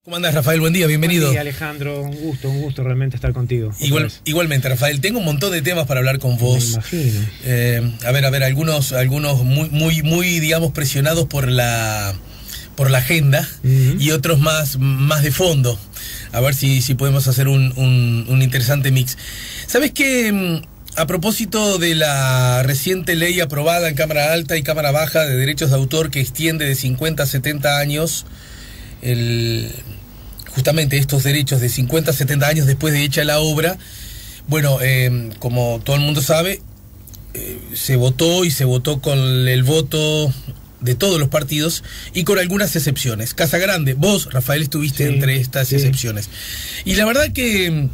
¿Cómo andás, Rafael? Buen día, bienvenido. Buen día, Alejandro, un gusto realmente estar contigo. Igualmente, Rafael, tengo un montón de temas para hablar con vos. Me imagino. A ver, algunos muy, digamos, presionados por la agenda, y otros más de fondo. A ver si podemos hacer un interesante mix. ¿Sabés qué? A propósito de la reciente ley aprobada en Cámara Alta y Cámara Baja de derechos de autor que extiende de 50 a 70 años justamente estos derechos de 50 a 70 años después de hecha la obra, bueno, como todo el mundo sabe, se votó con el voto de todos los partidos y con algunas excepciones. Casagrande, vos, Rafael, estuviste entre estas excepciones. Y la verdad que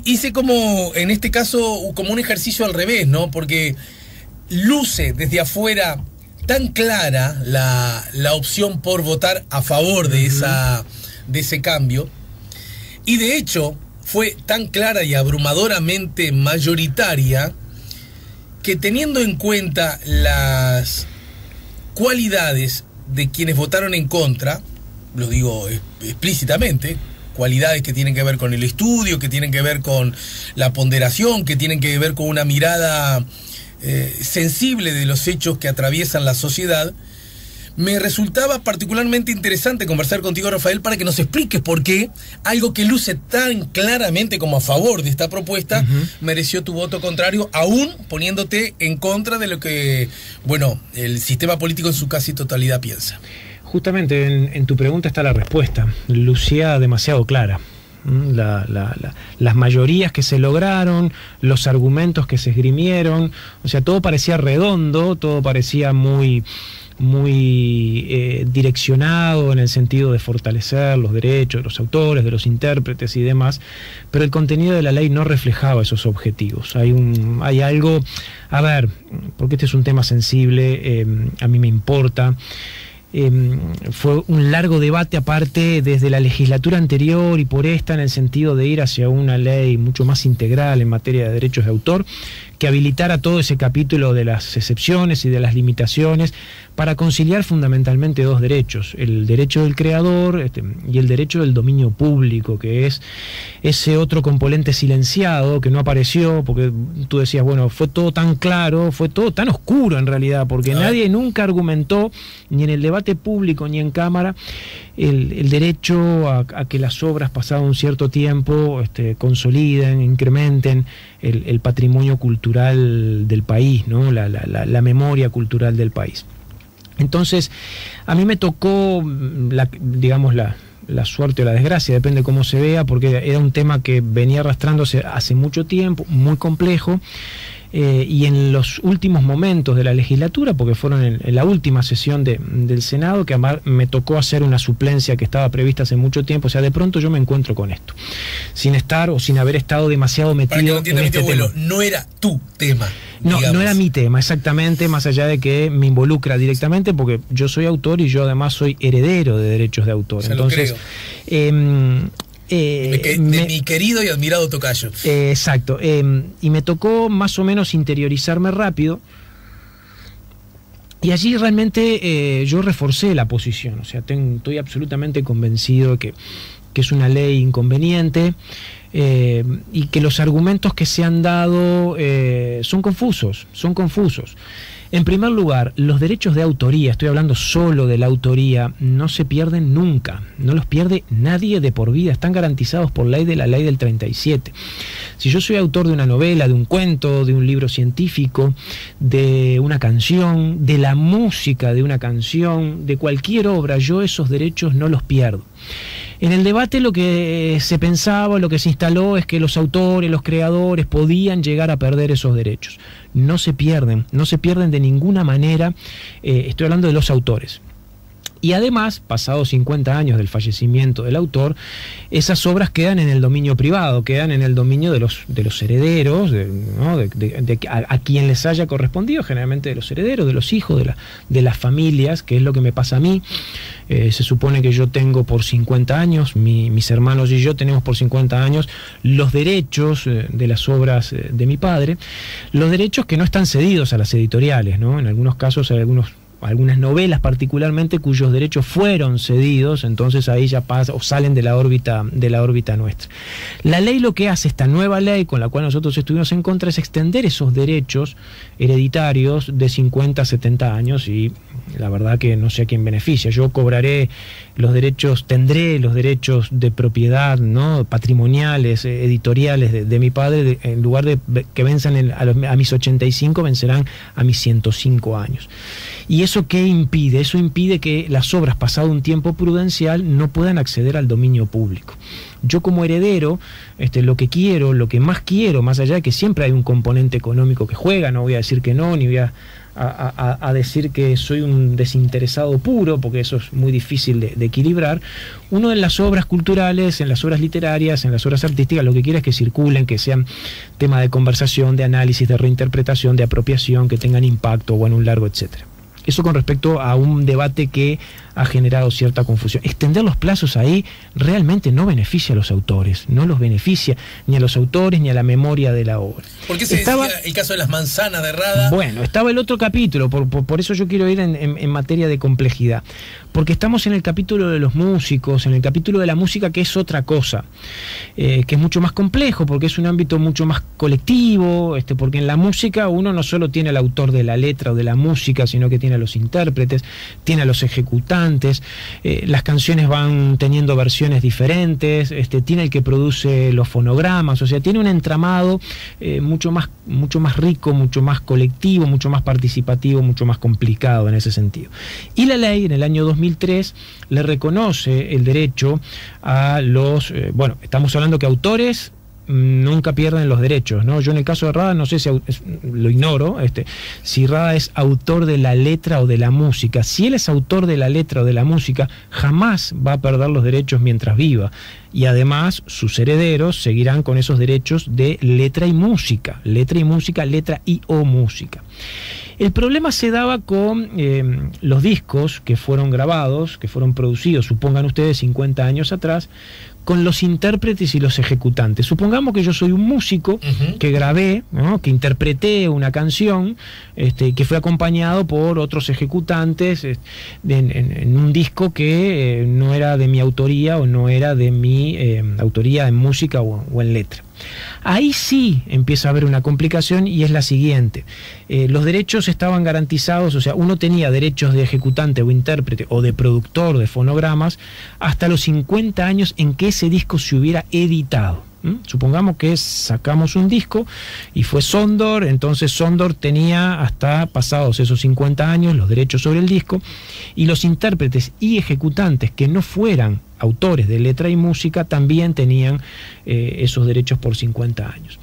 hice como, en este caso, como un ejercicio al revés, ¿no? Porque luce desde afuera tan clara la opción por votar a favor de ese cambio, y de hecho fue tan clara y abrumadoramente mayoritaria que, teniendo en cuenta las cualidades de quienes votaron en contra, lo digo explícitamente, cualidades que tienen que ver con el estudio, que tienen que ver con la ponderación, que tienen que ver con una mirada sensible de los hechos que atraviesan la sociedad, me resultaba particularmente interesante conversar contigo, Rafael, para que nos expliques por qué algo que luce tan claramente como a favor de esta propuesta mereció tu voto contrario, aún poniéndote en contra de lo que, bueno, el sistema político en su casi totalidad piensa. Justamente en tu pregunta está la respuesta. Lucía demasiado clara. Las mayorías que se lograron, los argumentos que se esgrimieron, o sea, todo parecía redondo, todo parecía muy direccionado en el sentido de fortalecer los derechos de los autores, de los intérpretes y demás, pero el contenido de la ley no reflejaba esos objetivos. Hay algo, a ver, porque este es un tema sensible, a mí me importa. Fue un largo debate aparte desde la legislatura anterior y por esta, en el sentido de ir hacia una ley mucho más integral en materia de derechos de autor, que habilitara todo ese capítulo de las excepciones y de las limitaciones para conciliar fundamentalmente dos derechos: el derecho del creador y el derecho del dominio público, que es ese otro componente silenciado que no apareció, porque tú decías, bueno, fue todo tan claro, fue todo tan oscuro en realidad, porque nadie nunca argumentó, ni en el debate público ni en Cámara, el derecho a que las obras, pasado un cierto tiempo, consoliden, incrementen el patrimonio cultural del país, ¿no? La memoria cultural del país. Entonces, a mí me tocó, la suerte o la desgracia, depende cómo se vea, porque era un tema que venía arrastrándose hace mucho tiempo, muy complejo, y en los últimos momentos de la legislatura, porque fueron en la última sesión del Senado, que además me tocó hacer una suplencia que estaba prevista hace mucho tiempo, o sea, de pronto yo me encuentro con esto, sin estar o sin haber estado demasiado metido en este tema. No era tu tema. No era mi tema, exactamente, más allá de que me involucra directamente, porque yo soy autor y yo además soy heredero de derechos de autor. Entonces, mi querido y admirado tocayo. Exacto. Y me tocó más o menos interiorizarme rápido. Y allí realmente yo reforcé la posición. O sea, estoy absolutamente convencido que es una ley inconveniente, y que los argumentos que se han dado son confusos. En primer lugar, los derechos de autoría, estoy hablando solo de la autoría, no se pierden nunca, no los pierde nadie de por vida, están garantizados por ley de la ley del 37. Si yo soy autor de una novela, de un cuento, de un libro científico, de una canción, de la música de una canción, de cualquier obra, yo esos derechos no los pierdo. En el debate lo que se pensaba, lo que se instaló es que los autores, los creadores podían llegar a perder esos derechos. No se pierden de ninguna manera, estoy hablando de los autores. Y además, pasados 50 años del fallecimiento del autor, esas obras quedan en el dominio privado, quedan en el dominio de los herederos, ¿no? a quien les haya correspondido, generalmente de los herederos, de los hijos, de las familias, que es lo que me pasa a mí. Se supone que yo tengo por 50 años, mis hermanos y yo tenemos por 50 años los derechos de las obras de mi padre, los derechos que no están cedidos a las editoriales, ¿no? En algunos casos hay algunas novelas particularmente cuyos derechos fueron cedidos, entonces ahí ya pasa o salen de la órbita nuestra. La ley lo que hace, esta nueva ley con la cual nosotros estuvimos en contra, es extender esos derechos hereditarios de 50 a 70 años, y la verdad que no sé a quién beneficia. Yo cobraré los derechos, tendré los derechos de propiedad, ¿no?, patrimoniales, editoriales de mi padre, en lugar de que venzan a mis 85, vencerán a mis 105 años. ¿Y eso qué impide? Eso impide que las obras, pasado un tiempo prudencial, no puedan acceder al dominio público. Yo como heredero, lo que quiero, lo que más quiero, más allá de que siempre hay un componente económico que juega, no voy a decir que no, ni voy a decir que soy un desinteresado puro, porque eso es muy difícil de equilibrar. Uno en las obras culturales, en las obras literarias, en las obras artísticas, lo que quiere es que circulen, que sean tema de conversación, de análisis, de reinterpretación, de apropiación, que tengan impacto, bueno, un largo, etcétera. Eso con respecto a un debate que ha generado cierta confusión. Extender los plazos ahí realmente no beneficia a los autores, no los beneficia ni a los autores ni a la memoria de la obra. ¿Por qué se decía el caso de las manzanas de Rada? Bueno, estaba el otro capítulo, por eso yo quiero ir en materia de complejidad, porque estamos en el capítulo de los músicos, en el capítulo de la música, que es otra cosa, que es mucho más complejo, porque es un ámbito mucho más colectivo, porque en la música uno no solo tiene al autor de la letra o de la música, sino que tiene a los intérpretes, tiene a los ejecutantes, las canciones van teniendo versiones diferentes, tiene el que produce los fonogramas, o sea, tiene un entramado mucho más rico, mucho más colectivo, mucho más participativo, mucho más complicado en ese sentido. Y la ley en el año 2003 le reconoce el derecho a los, estamos hablando que autores nunca pierden los derechos, ¿no? Yo en el caso de Rada no sé si lo ignoro, si Rada es autor de la letra o de la música. Si él es autor de la letra o de la música, jamás va a perder los derechos mientras viva, y además sus herederos seguirán con esos derechos de letra y música, letra y o música. El problema se daba con los discos que fueron grabados, que fueron producidos, supongan ustedes, 50 años atrás, con los intérpretes y los ejecutantes. Supongamos que yo soy un músico que grabé, ¿no?, que interpreté una canción, que fue acompañado por otros ejecutantes en un disco que no era de mi autoría o no era de mi autoría en música o en letra. Ahí sí empieza a haber una complicación, y es la siguiente. Los derechos estaban garantizados, o sea, uno tenía derechos de ejecutante o intérprete o de productor de fonogramas hasta los 50 años en que ese disco se hubiera editado. Supongamos que sacamos un disco y fue Sondor, entonces Sondor tenía hasta pasados esos 50 años los derechos sobre el disco, y los intérpretes y ejecutantes que no fueran autores de letra y música también tenían esos derechos por 50 años.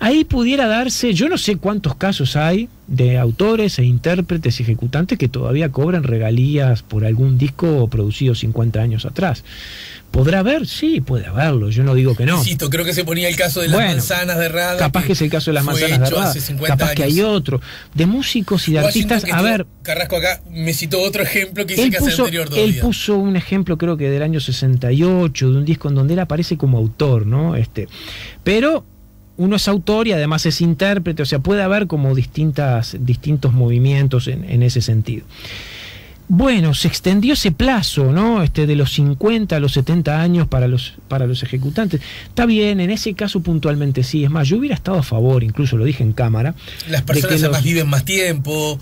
Ahí pudiera darse, yo no sé cuántos casos hay de autores e intérpretes y ejecutantes que todavía cobran regalías por algún disco producido 50 años atrás. ¿Podrá haber? Sí, puede haberlo, yo no digo que no. Insisto, creo que se ponía el caso de las manzanas de Rada. Capaz que es el caso de las manzanas de Rada, capaz años. Que hay otro. De músicos y de artistas, a ver... Carrasco acá me citó otro ejemplo que hice casi anterior todavía. Él puso un ejemplo, creo que del año 68, de un disco en donde él aparece como autor, ¿no? Pero... uno es autor y además es intérprete, o sea, puede haber como distintos movimientos en ese sentido. Bueno, se extendió ese plazo, ¿no? De los 50 a los 70 años para los ejecutantes. Está bien, en ese caso puntualmente sí. Es más, yo hubiera estado a favor, incluso lo dije en cámara. Las personas además viven más tiempo.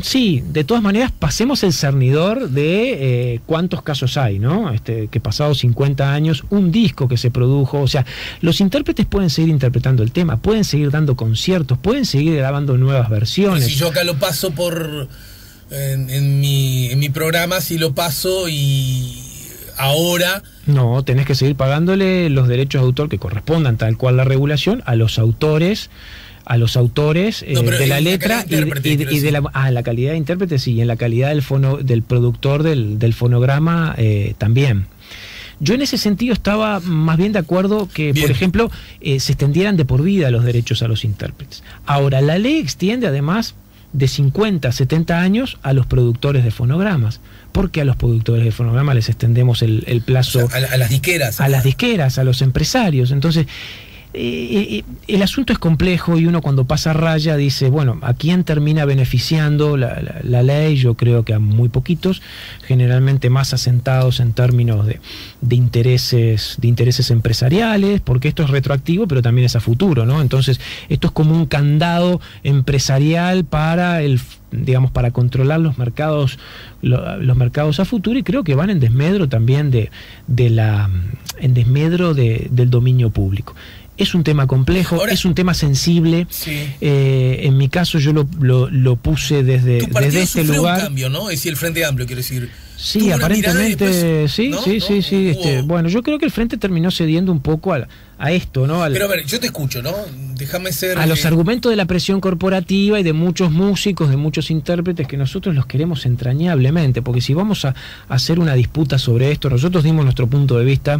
Sí, de todas maneras, pasemos el cernidor de cuántos casos hay, ¿no? Que pasados 50 años, un disco que se produjo, o sea, los intérpretes pueden seguir interpretando el tema, pueden seguir dando conciertos, pueden seguir grabando nuevas versiones. Pero si yo acá lo paso por... En mi programa, si lo paso y ahora... No, tenés que seguir pagándole los derechos de autor que correspondan, tal cual la regulación, a los autores de la letra y de la calidad de intérprete, sí, y en la calidad del productor del fonograma también. Yo en ese sentido estaba más bien de acuerdo que, por ejemplo, se extendieran de por vida los derechos a los intérpretes. Ahora, la ley extiende además de 50 a 70 años a los productores de fonogramas. ¿Por qué a los productores de fonogramas les extendemos el plazo? O sea, a las disqueras. A las disqueras, a los empresarios. Entonces, el asunto es complejo y uno cuando pasa raya dice, bueno, ¿a quién termina beneficiando la ley? Yo creo que a muy poquitos, generalmente más asentados en términos de intereses empresariales, porque esto es retroactivo, pero también es a futuro, ¿no? Entonces, esto es como un candado empresarial para para controlar los mercados a futuro, y creo que van en desmedro también en desmedro del dominio público. Es un tema complejo, ahora, es un tema sensible. Sí. En mi caso yo lo puse desde este lugar. Un cambio, ¿no? Es decir, el Frente Amplio, quiero decir. Sí, aparentemente, después, sí, ¿no? Sí. Bueno, yo creo que el Frente terminó cediendo un poco a esto, ¿no? Pero a ver, yo te escucho, ¿no? Déjame ser... A los argumentos de la presión corporativa y de muchos músicos, de muchos intérpretes, que nosotros los queremos entrañablemente, porque si vamos a hacer una disputa sobre esto, nosotros dimos nuestro punto de vista,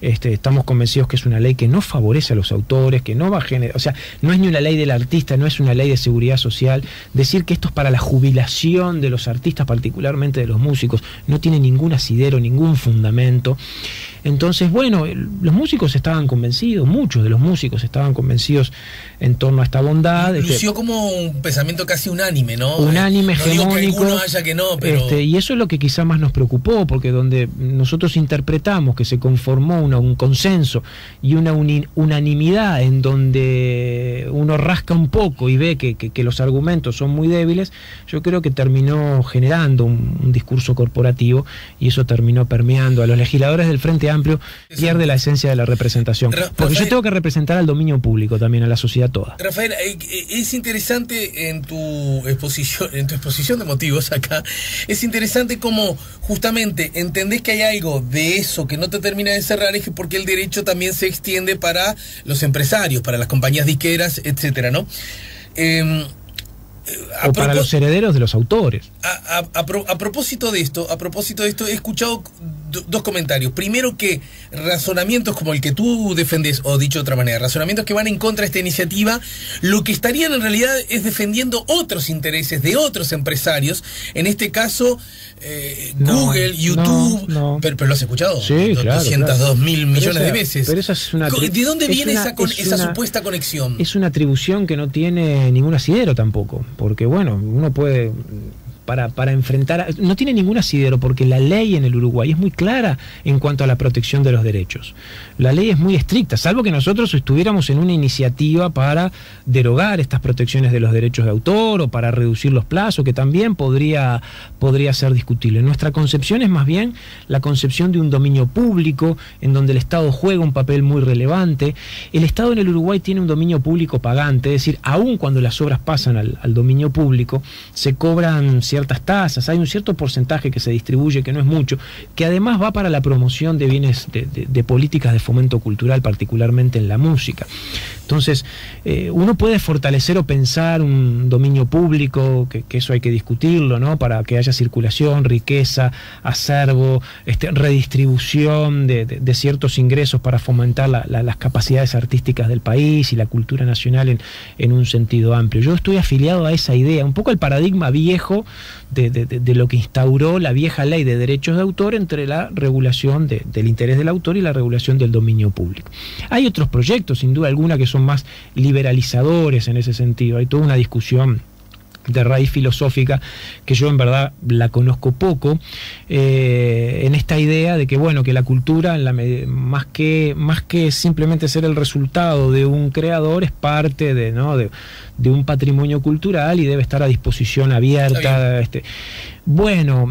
estamos convencidos que es una ley que no favorece a los autores, que no va a generar, o sea, no es ni una ley del artista, no es una ley de seguridad social. Decir que esto es para la jubilación de los artistas, particularmente de los músicos, no tiene ningún asidero, ningún fundamento. Entonces, bueno, los músicos estaban convencidos, muchos de los músicos estaban convencidos en torno a esta bondad. Lució como un pensamiento casi unánime, ¿no? Unánime, hegemónico. No digo que alguno haya que no, pero... y eso es lo que quizá más nos preocupó, porque donde nosotros interpretamos que se conformó un consenso y una unanimidad en donde uno rasca un poco y ve que los argumentos son muy débiles, yo creo que terminó generando un discurso corporativo, y eso terminó permeando a los legisladores del Frente Amplio, pierde la esencia de la representación. Porque yo tengo que representar al dominio público también, a la sociedad toda. Rafael, es interesante en tu exposición de motivos acá, es interesante cómo justamente entendés que hay algo de eso que no te termina de cerrar, es que porque el derecho también se extiende para los empresarios, para las compañías disqueras, etcétera, ¿no? O para los herederos de los autores. A propósito de esto, he escuchado dos comentarios. Primero, que razonamientos como el que tú defendés, o dicho de otra manera, razonamientos que van en contra de esta iniciativa, lo que estarían en realidad es defendiendo otros intereses de otros empresarios. En este caso, Google, YouTube. No. Pero lo has escuchado. Sí, 202.000 millones de veces. Pero esa es una ¿De dónde viene esa supuesta conexión? Es una atribución que no tiene ningún asidero tampoco. Porque, bueno, uno puede... Para enfrentar... No tiene ningún asidero, porque la ley en el Uruguay es muy clara en cuanto a la protección de los derechos. La ley es muy estricta, salvo que nosotros estuviéramos en una iniciativa para derogar estas protecciones de los derechos de autor o para reducir los plazos, que también podría ser discutible. Nuestra concepción es más bien la concepción de un dominio público en donde el Estado juega un papel muy relevante. El Estado en el Uruguay tiene un dominio público pagante, es decir, aun cuando las obras pasan al dominio público, se cobran ciertas tasas, hay un cierto porcentaje que se distribuye, que no es mucho, que además va para la promoción de bienes, de políticas de fomento cultural, particularmente en la música. Entonces, uno puede fortalecer o pensar un dominio público, que eso hay que discutirlo, ¿no? Para que haya circulación, riqueza, acervo, redistribución de ciertos ingresos para fomentar las capacidades artísticas del país y la cultura nacional en un sentido amplio. Yo estoy afiliado a esa idea, un poco al paradigma viejo de lo que instauró la vieja ley de derechos de autor, entre la regulación del interés del autor y la regulación del dominio público. Hay otros proyectos, sin duda alguna, que son más liberalizadores en ese sentido. Hay toda una discusión de raíz filosófica que yo en verdad la conozco poco, en esta idea de que, bueno, que la cultura, más que simplemente ser el resultado de un creador, es parte de un patrimonio cultural y debe estar a disposición abierta. Bueno,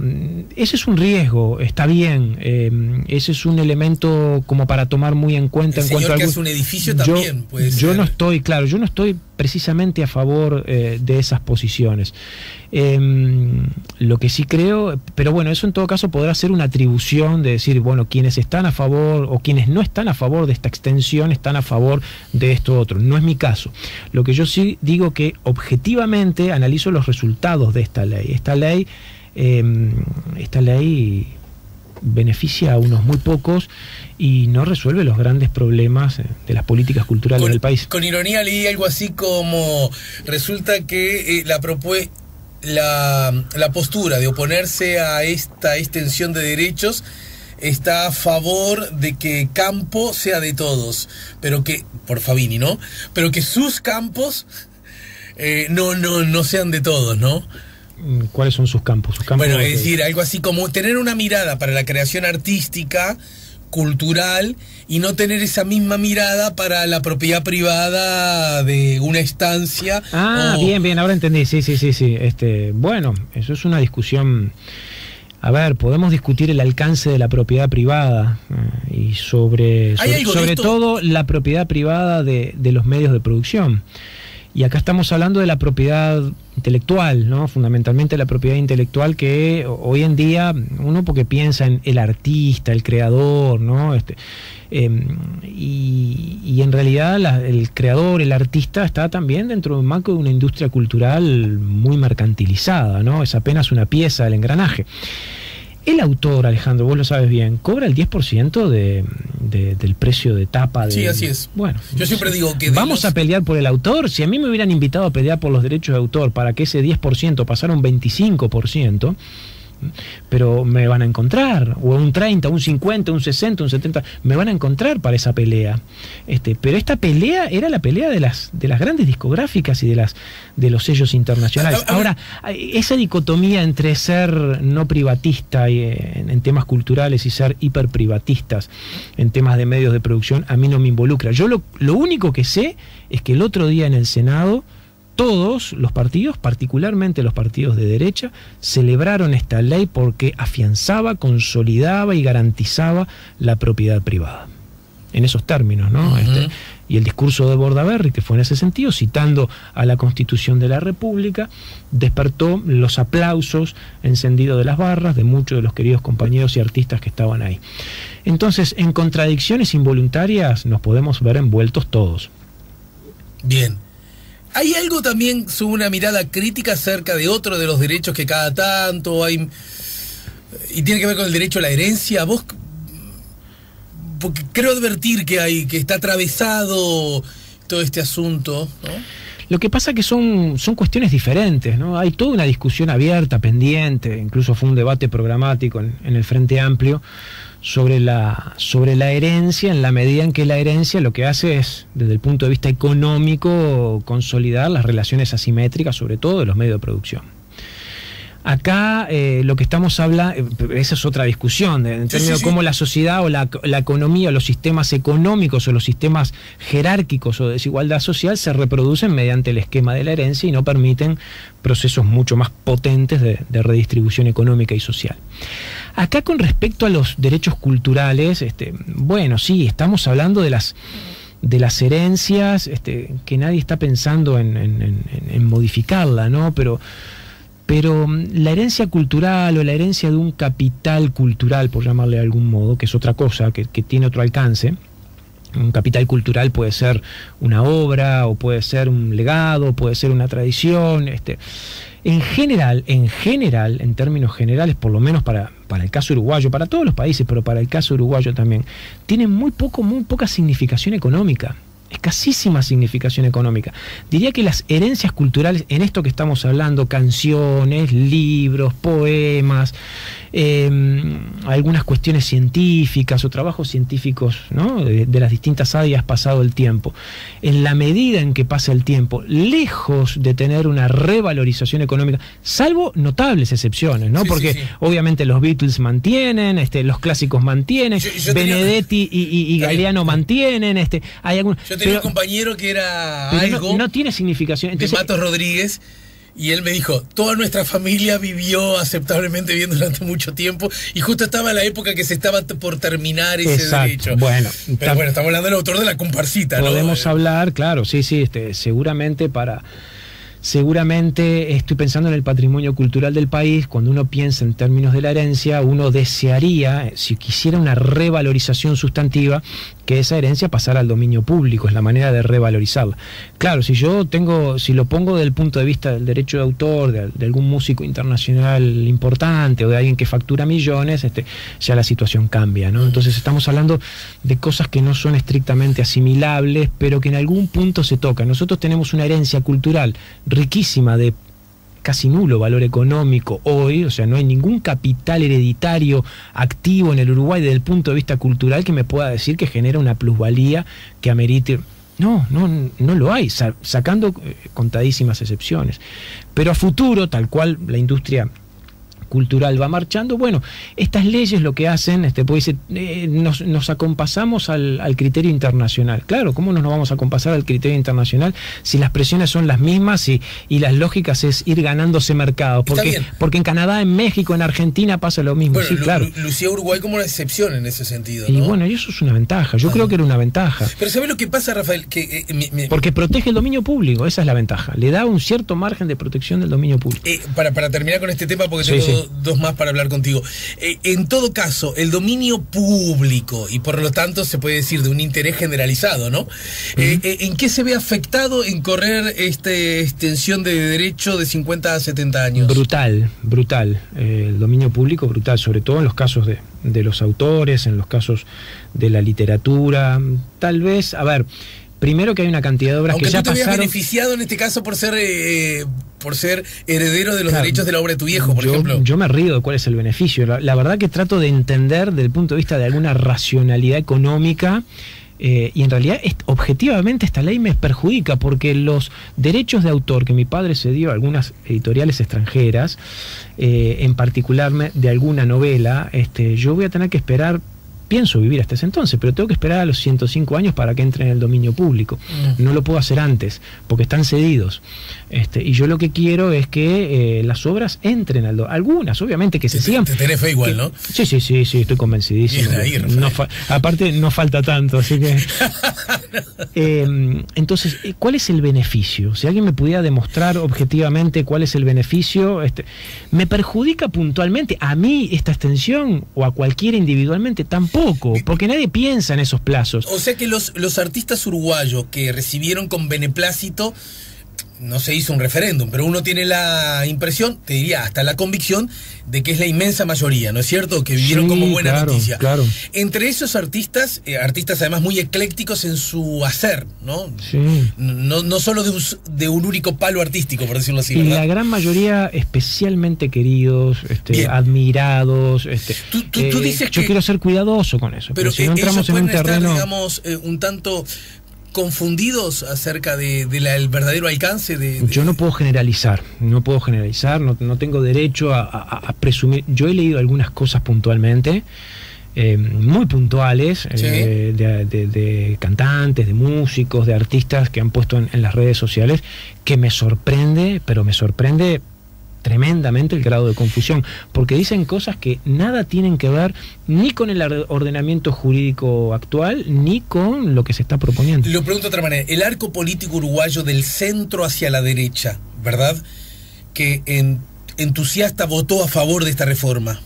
ese es un riesgo, está bien, ese es un elemento como para tomar muy en cuenta. El señor que hace un edificio también puede ser. Yo no estoy precisamente a favor de esas posiciones. Lo que sí creo, pero bueno, eso en todo caso podrá ser una atribución de decir, bueno, quienes están a favor o quienes no están a favor de esta extensión están a favor de esto otro. No es mi caso. Lo que yo sí digo, que objetivamente analizo los resultados de esta ley. Esta ley beneficia a unos muy pocos y no resuelve los grandes problemas de las políticas culturales del país. Con ironía leí algo así como, resulta que la postura de oponerse a esta extensión de derechos está a favor de que campo sea de todos, pero que, por Fabini, ¿no? Pero que sus campos no sean de todos, ¿no? ¿Cuáles son sus campos? Bueno, es decir, algo así como tener una mirada para la creación artística, cultural, y no tener esa misma mirada para la propiedad privada de una estancia. Bien, ahora entendí, sí. Bueno, eso es una discusión. A ver, podemos discutir el alcance de la propiedad privada y sobre todo la propiedad privada de los medios de producción. Y acá estamos hablando de la propiedad intelectual, ¿no? Fundamentalmente la propiedad intelectual, que hoy en día uno porque piensa en el artista, el creador, ¿no? Y en realidad el creador, el artista, está también dentro de un marco de una industria cultural muy mercantilizada, ¿no? Es apenas una pieza del engranaje. El autor, Alejandro, vos lo sabes bien, cobra el 10% del precio de tapa. Sí, así es. Bueno, yo siempre digo que... ¿Vamos a pelear por el autor? Si a mí me hubieran invitado a pelear por los derechos de autor para que ese 10% pasara a un 25%, pero me van a encontrar, o un 30, un 50, un 60, un 70, me van a encontrar para esa pelea. Pero esta pelea era la pelea de las grandes discográficas y de los sellos internacionales. Ahora, esa dicotomía entre ser no privatista en temas culturales y ser hiperprivatistas en temas de medios de producción, a mí no me involucra. Yo lo único que sé es que el otro día en el Senado todos los partidos, particularmente los partidos de derecha, celebraron esta ley porque afianzaba, consolidaba y garantizaba la propiedad privada. En esos términos, ¿no? Y el discurso de Bordaberry, que fue en ese sentido, citando a la Constitución de la República, despertó los aplausos encendidos de las barras de muchos de los queridos compañeros y artistas que estaban ahí. Entonces, en contradicciones involuntarias nos podemos ver envueltos todos. Bien. ¿Hay algo también sobre una mirada crítica acerca de otro de los derechos que cada tanto hay, y tiene que ver con el derecho a la herencia? Vos, porque creo advertir que está atravesado todo este asunto, ¿no? Lo que pasa que son cuestiones diferentes, ¿no? Hay toda una discusión abierta, pendiente, incluso fue un debate programático en el Frente Amplio sobre la herencia, en la medida en que la herencia lo que hace es, desde el punto de vista económico, consolidar las relaciones asimétricas, sobre todo de los medios de producción. Acá lo que estamos hablando, esa es otra discusión, en términos de cómo la sociedad o la economía, o los sistemas económicos o los sistemas jerárquicos o de desigualdad social se reproducen mediante el esquema de la herencia y no permiten procesos mucho más potentes de redistribución económica y social. Acá con respecto a los derechos culturales, bueno, sí, estamos hablando de las herencias, que nadie está pensando en modificarla, ¿no? Pero la herencia cultural o la herencia de un capital cultural, por llamarle de algún modo, que es otra cosa, que tiene otro alcance. Un capital cultural puede ser una obra, o puede ser un legado, puede ser una tradición. En general, en términos generales, por lo menos para el caso uruguayo, para todos los países, pero para el caso uruguayo también, tienen muy poca significación económica. Escasísima significación económica. Diría que las herencias culturales, en esto que estamos hablando, canciones, libros, poemas, algunas cuestiones científicas o trabajos científicos, ¿no? de las distintas áreas pasado el tiempo, en la medida en que pasa el tiempo, lejos de tener una revalorización económica, salvo notables excepciones, ¿no? Porque obviamente los Beatles mantienen, los clásicos mantienen, Benedetti y Galeano mantienen, hay algunos... Tenía un compañero que era algo... No tiene significación. Entonces, de Matos Rodríguez, y él me dijo, toda nuestra familia vivió aceptablemente bien durante mucho tiempo, y justo estaba en la época que se estaba por terminar ese derecho. Bueno, pero bueno, estamos hablando del autor de la comparsita, ¿no? Podemos hablar, claro, sí, seguramente estoy pensando en el patrimonio cultural del país. Cuando uno piensa en términos de la herencia, uno desearía, si quisiera una revalorización sustantiva, que esa herencia pasara al dominio público, es la manera de revalorizarla. Claro, si lo pongo desde el punto de vista del derecho de autor, de algún músico internacional importante o de alguien que factura millones, ya la situación cambia, ¿no? Entonces estamos hablando de cosas que no son estrictamente asimilables, pero que en algún punto se tocan. Nosotros tenemos una herencia cultural riquísima de casi nulo valor económico hoy, o sea, no hay ningún capital hereditario activo en el Uruguay desde el punto de vista cultural que me pueda decir que genera una plusvalía que amerite. No lo hay, sacando contadísimas excepciones. Pero a futuro, tal cual la industria cultural va marchando, bueno, estas leyes lo que hacen, pues nos acompasamos al criterio internacional. Claro, ¿cómo nos vamos a acompasar al criterio internacional si las presiones son las mismas y las lógicas es ir ganándose mercados? Porque en Canadá, en México, en Argentina pasa lo mismo. Bueno, sí, claro. Lucía Uruguay como una excepción en ese sentido, ¿no? Y bueno, y eso es una ventaja, yo creo que era una ventaja. Pero ¿sabes lo que pasa, Rafael? Porque protege el dominio público, esa es la ventaja, le da un cierto margen de protección del dominio público. Para terminar con este tema, porque tengo dos más para hablar contigo. En todo caso, el dominio público, y por lo tanto se puede decir de un interés generalizado, ¿no? ¿En qué se ve afectado en correr esta extensión de derecho de 50 a 70 años? Brutal. El dominio público brutal, sobre todo en los casos de los autores, en los casos de la literatura. Tal vez, a ver, primero que hay una cantidad de obras que ya pasaron. Aunque tú te habías beneficiado en este caso por ser heredero de los derechos de la obra de tu viejo, por ejemplo. Yo me río de cuál es el beneficio. La verdad que trato de entender desde el punto de vista de alguna racionalidad económica, y en realidad objetivamente esta ley me perjudica porque los derechos de autor que mi padre cedió a algunas editoriales extranjeras, en particular de alguna novela, yo voy a tener que esperar. Pienso vivir hasta ese entonces, pero tengo que esperar a los 105 años para que entre en el dominio público. No lo puedo hacer antes, porque están cedidos. Y yo lo que quiero es que las obras entren al algunas, obviamente, que se sigan. Te tenés fe igual, ¿no? Sí, estoy convencidísimo. Aparte, no falta tanto, así que. Entonces, ¿cuál es el beneficio? Si alguien me pudiera demostrar objetivamente cuál es el beneficio, ¿me perjudica puntualmente a mí esta extensión o a cualquiera individualmente? Tampoco. Porque nadie piensa en esos plazos. O sea que los artistas uruguayos que recibieron con beneplácito, no se hizo un referéndum, pero uno tiene la impresión, te diría hasta la convicción, de que es la inmensa mayoría, ¿no es cierto? Que vivieron como buena noticia. Claro. Entre esos artistas además muy eclécticos en su hacer, ¿no? Sí. No solo de un único palo artístico, por decirlo así, ¿verdad? Y la gran mayoría especialmente queridos, admirados. Tú dices que yo quiero ser cuidadoso con eso, pero si no entramos en un terreno, estar, digamos, un tanto confundidos acerca del verdadero alcance de... Yo no puedo generalizar, no tengo derecho a presumir. Yo he leído algunas cosas puntualmente, muy puntuales, ¿sí? de cantantes, de músicos, de artistas que han puesto en las redes sociales, que me sorprende, pero me sorprende tremendamente el grado de confusión, porque dicen cosas que nada tienen que ver ni con el ordenamiento jurídico actual, ni con lo que se está proponiendo. Lo pregunto de otra manera, el arco político uruguayo del centro hacia la derecha, ¿verdad?, que entusiasta votó a favor de esta reforma,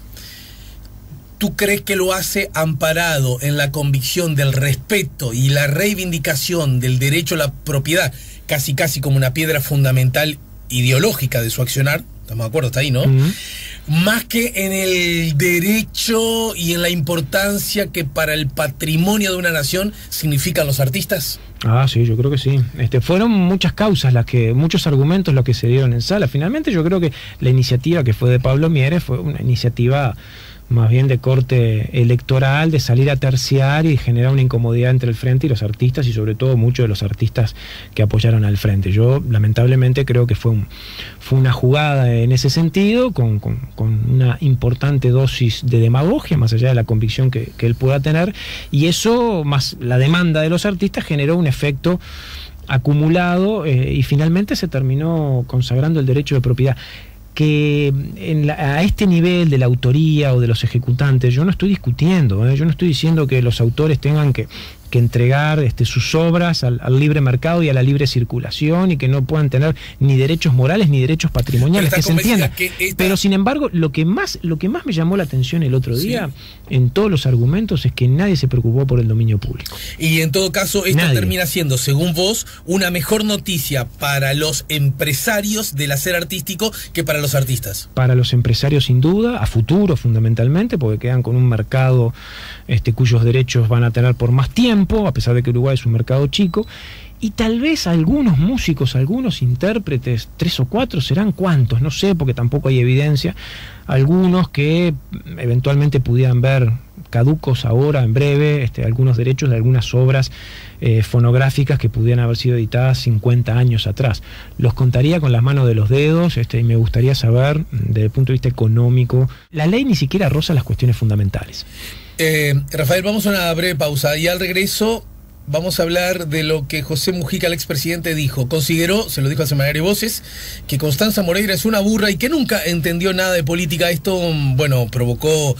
¿tú crees que lo hace amparado en la convicción del respeto y la reivindicación del derecho a la propiedad, casi como una piedra fundamental ideológica de su accionar? Estamos de acuerdo, está ahí, ¿no? Más que en el derecho y en la importancia que para el patrimonio de una nación significan los artistas. Sí, yo creo que sí. Fueron muchas causas, muchos argumentos los que se dieron en sala. Finalmente yo creo que la iniciativa que fue de Pablo Mieres fue una iniciativa más bien de corte electoral, de salir a terciar y generar una incomodidad entre el Frente y los artistas, y sobre todo muchos de los artistas que apoyaron al Frente. Yo lamentablemente creo que fue una jugada en ese sentido, con una importante dosis de demagogia, más allá de la convicción que él pueda tener, y eso, más la demanda de los artistas, generó un efecto acumulado, y finalmente se terminó consagrando el derecho de propiedad. Que a este nivel de la autoría o de los ejecutantes, yo no estoy discutiendo, yo no estoy diciendo que los autores tengan que entregar sus obras al libre mercado y a la libre circulación, y que no puedan tener ni derechos morales ni derechos patrimoniales, que se entienda. Pero sin embargo, lo que más me llamó la atención el otro día, en todos los argumentos, es que nadie se preocupó por el dominio público. Y en todo caso, esto termina siendo, según vos, una mejor noticia para los empresarios del hacer artístico que para los artistas. Para los empresarios, sin duda, a futuro fundamentalmente, porque quedan con un mercado cuyos derechos van a tener por más tiempo, a pesar de que Uruguay es un mercado chico, y tal vez algunos músicos, algunos intérpretes, 3 o 4, serán cuántos, no sé, porque tampoco hay evidencia, algunos que eventualmente pudieran ver caducos ahora, en breve, algunos derechos de algunas obras fonográficas que pudieran haber sido editadas 50 años atrás. Los contaría con las manos de los dedos, y me gustaría saber, desde el punto de vista económico, la ley ni siquiera roza las cuestiones fundamentales. Rafael, vamos a una breve pausa y al regreso vamos a hablar de lo que José Mujica, el expresidente, dijo. Consideró, se lo dijo a Semanario Voces, que Constanza Moreira es una burra y que nunca entendió nada de política. Esto, bueno, provocó...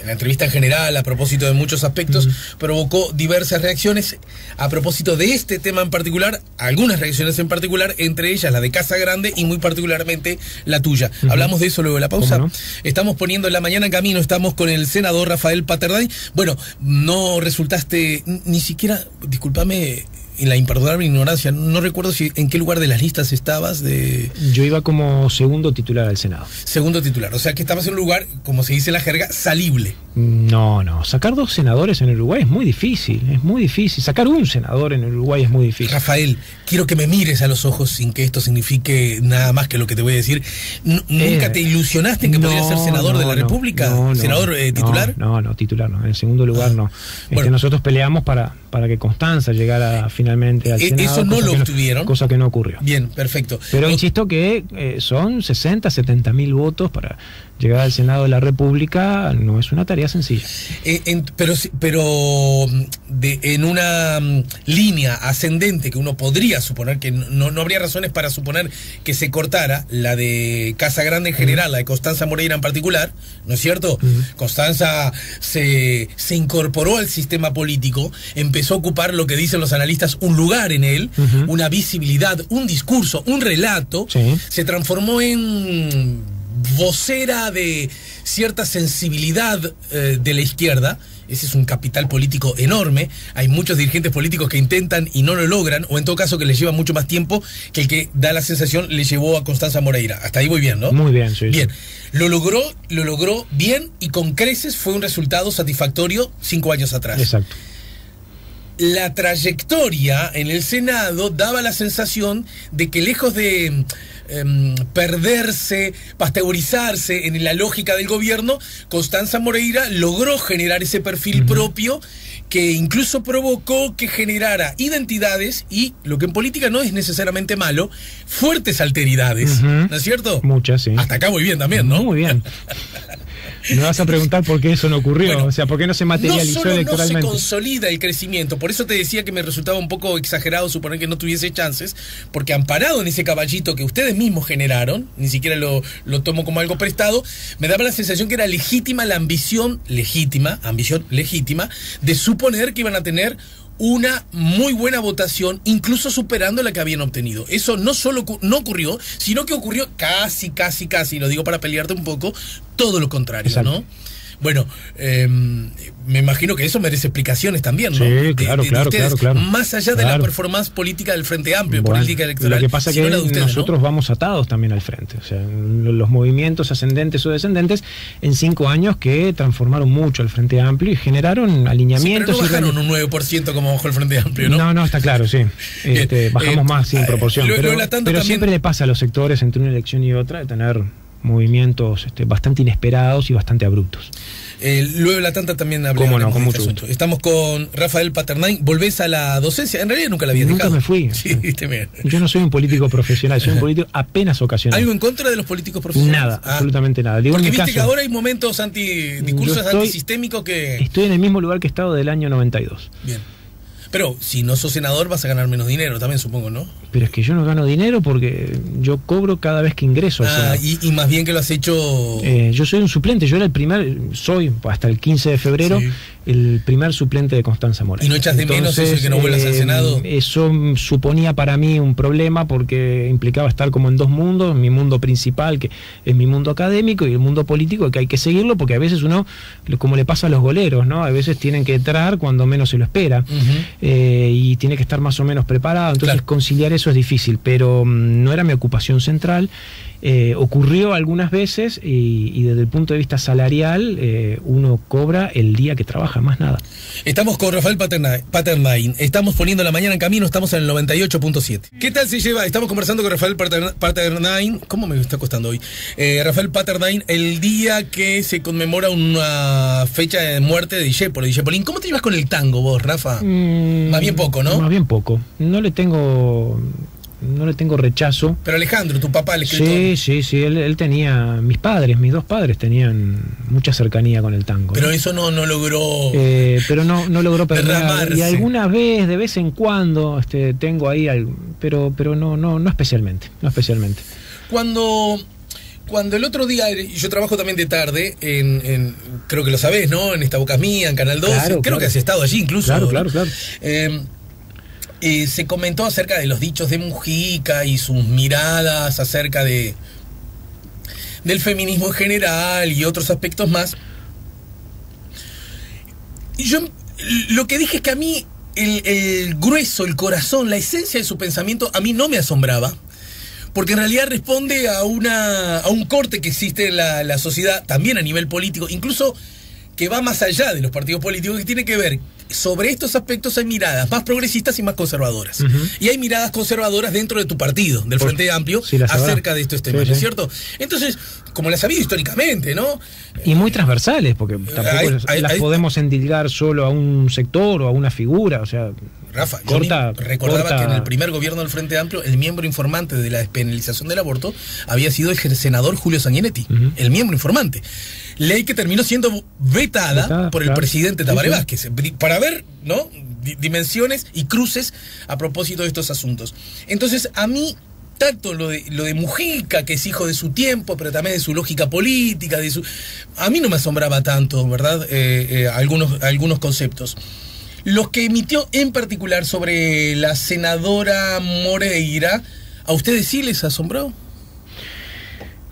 en la entrevista en general, a propósito de muchos aspectos, provocó diversas reacciones. A propósito de este tema en particular, algunas reacciones en particular, entre ellas la de Casa Grande y muy particularmente la tuya. Hablamos de eso luego de la pausa. No? Estamos poniendo la mañana en camino, estamos con el senador Rafael Patterdine. Bueno, no resultaste ni siquiera, discúlpame, en la imperdonable ignorancia, no recuerdo en qué lugar de las listas estabas. Yo iba como segundo titular al Senado. Segundo titular, o sea que estabas en un lugar, como se dice en la jerga, salible. No, sacar 2 senadores en Uruguay es muy difícil, sacar un senador en Uruguay es muy difícil. Rafael, quiero que me mires a los ojos sin que esto signifique nada más que lo que te voy a decir. ¿Nunca te ilusionaste en que podrías ser senador de la República? ¿Senador titular? No, titular no, en segundo lugar no. Bueno, nosotros peleamos para que Constanza llegara finalmente al Senado. Eso no lo obtuvieron. Cosa que no ocurrió. Bien, perfecto. Pero insisto que son 60, 70 mil votos para llegar al Senado de la República, no es una tarea sencilla. Pero en una línea ascendente que uno podría suponer que no habría razones para suponer que se cortara, la de Casa Grande en general, la de Constanza Moreira en particular, ¿no es cierto? Constanza se incorporó al sistema político, empezó a ocupar lo que dicen los analistas, un lugar en él, una visibilidad, un discurso, un relato, se transformó en vocera de cierta sensibilidad de la izquierda. Ese es un capital político enorme. Hay muchos dirigentes políticos que intentan y no lo logran, o en todo caso que les lleva mucho más tiempo que el que da la sensación le llevó a Constanza Moreira. Hasta ahí voy bien, ¿no? Muy bien, sí. Bien. Lo logró bien y con creces. Fue un resultado satisfactorio 5 años atrás. Exacto. La trayectoria en el Senado daba la sensación de que lejos de perderse, pasteurizarse en la lógica del gobierno, Constanza Moreira logró generar ese perfil propio que incluso provocó que generara identidades y, lo que en política no es necesariamente malo, fuertes alteridades, ¿no es cierto? Muchas, sí. Hasta acá voy bien también, ¿no? Muy bien. Me vas a preguntar por qué eso no ocurrió, bueno, o sea, por qué no se materializó electoralmente. No se consolida el crecimiento, por eso te decía que me resultaba un poco exagerado suponer que no tuviese chances, porque amparado en ese caballito que ustedes mismos generaron, ni siquiera lo tomo como algo prestado, me daba la sensación que era legítima la ambición legítima, de suponer que iban a tener una muy buena votación, incluso superando la que habían obtenido. Eso no solo no ocurrió, sino que ocurrió casi, lo digo para pelearte un poco, todo lo contrario. Exacto. ¿No? Bueno, me imagino que eso merece explicaciones también, ¿no? Sí, claro. Más allá de la performance política del Frente Amplio, política electoral. Lo que pasa es que nosotros vamos atados también al frente. O sea, los movimientos ascendentes o descendentes en 5 años que transformaron mucho al Frente Amplio y generaron alineamientos. Sí, pero no bajaron un 9% como bajó el Frente Amplio, ¿no? No, está claro, sí. Bajamos más, sí, en proporción. Pero siempre le pasa a los sectores entre una elección y otra de tener movimientos bastante inesperados y bastante abruptos. Luego de la tanta también hablamos. ¿Cómo no? Con mucho gusto. Estamos con Rafael Patterdine. ¿Volvés a la docencia? En realidad nunca la habías dejado. Nunca me fui. Sí, yo no soy un político profesional, soy un político apenas ocasional. ¿Algo en contra de los políticos profesionales? Nada, absolutamente nada. Digo, porque viste que ahora hay momentos discursos antisistémicos que... Estoy en el mismo lugar que he estado del año 92. Bien. Pero si no sos senador vas a ganar menos dinero también, supongo, ¿no? Pero es que yo no gano dinero porque yo cobro cada vez que ingreso. Y más bien que lo has hecho... yo soy un suplente, yo era el primer, soy hasta el 15 de febrero, el primer suplente de Constanza Moreira. ¿Y no echas de menos eso de que no vuelvas al Senado? Eso suponía para mí un problema porque implicaba estar como en 2 mundos, mi mundo principal, que es mi mundo académico, y el mundo político, que hay que seguirlo porque a veces uno, como le pasa a los goleros, ¿no? A veces tienen que entrar cuando menos se lo espera. Y tiene que estar más o menos preparado, entonces conciliar eso es difícil, pero no era mi ocupación central. Ocurrió algunas veces y desde el punto de vista salarial uno cobra el día que trabaja. baja, más nada. Estamos con Rafael Paternain. Estamos poniendo la mañana en camino, estamos en el 98.7. ¿Qué tal se lleva? Estamos conversando con Rafael Paternain. ¿Cómo me está costando hoy? Rafael Paternain, el día que se conmemora una fecha de muerte de Dijépoli. ¿Cómo te llevas con el tango vos, Rafa? Más bien poco, ¿no? Más bien poco. No le tengo rechazo. Pero Alejandro, tu papá, el escritor. Sí, él tenía, mis dos padres tenían mucha cercanía con el tango. Pero eso no logró. Pero no logró perder. Y alguna vez, de vez en cuando, tengo ahí algo, pero no especialmente. Cuando el otro día, yo trabajo también de tarde, creo que lo sabés, ¿no? En Esta Boca es Mía, en Canal 12, creo que has estado allí incluso. Claro. Se comentó acerca de los dichos de Mujica y sus miradas acerca del feminismo en general y otros aspectos más. Y yo lo que dije es que a mí el grueso, el corazón, la esencia de su pensamiento a mí no me asombraba, porque en realidad responde a un corte que existe en la sociedad, también a nivel político, incluso que va más allá de los partidos políticos, que tiene que ver, sobre estos aspectos hay miradas más progresistas y más conservadoras. Y hay miradas conservadoras dentro de tu partido, del Frente Amplio, acerca de estos temas, ¿no es cierto? Entonces, como las ha habido históricamente, ¿no? Y muy transversales, porque tampoco las podemos endilgar solo a un sector o a una figura, o sea... Rafa, yo recordaba que en el primer gobierno del Frente Amplio, el miembro informante de la despenalización del aborto había sido el senador Julio Sanguinetti, el miembro informante. Ley que terminó siendo vetada por el presidente Tabaré Vázquez, para ver, ¿no?, dimensiones y cruces a propósito de estos asuntos. Entonces, a mí, tanto lo de Mujica, que es hijo de su tiempo, pero también de su lógica política, a mí no me asombraba tanto, ¿verdad?, algunos conceptos. Los que emitió en particular sobre la senadora Moreira, ¿a ustedes sí les asombró?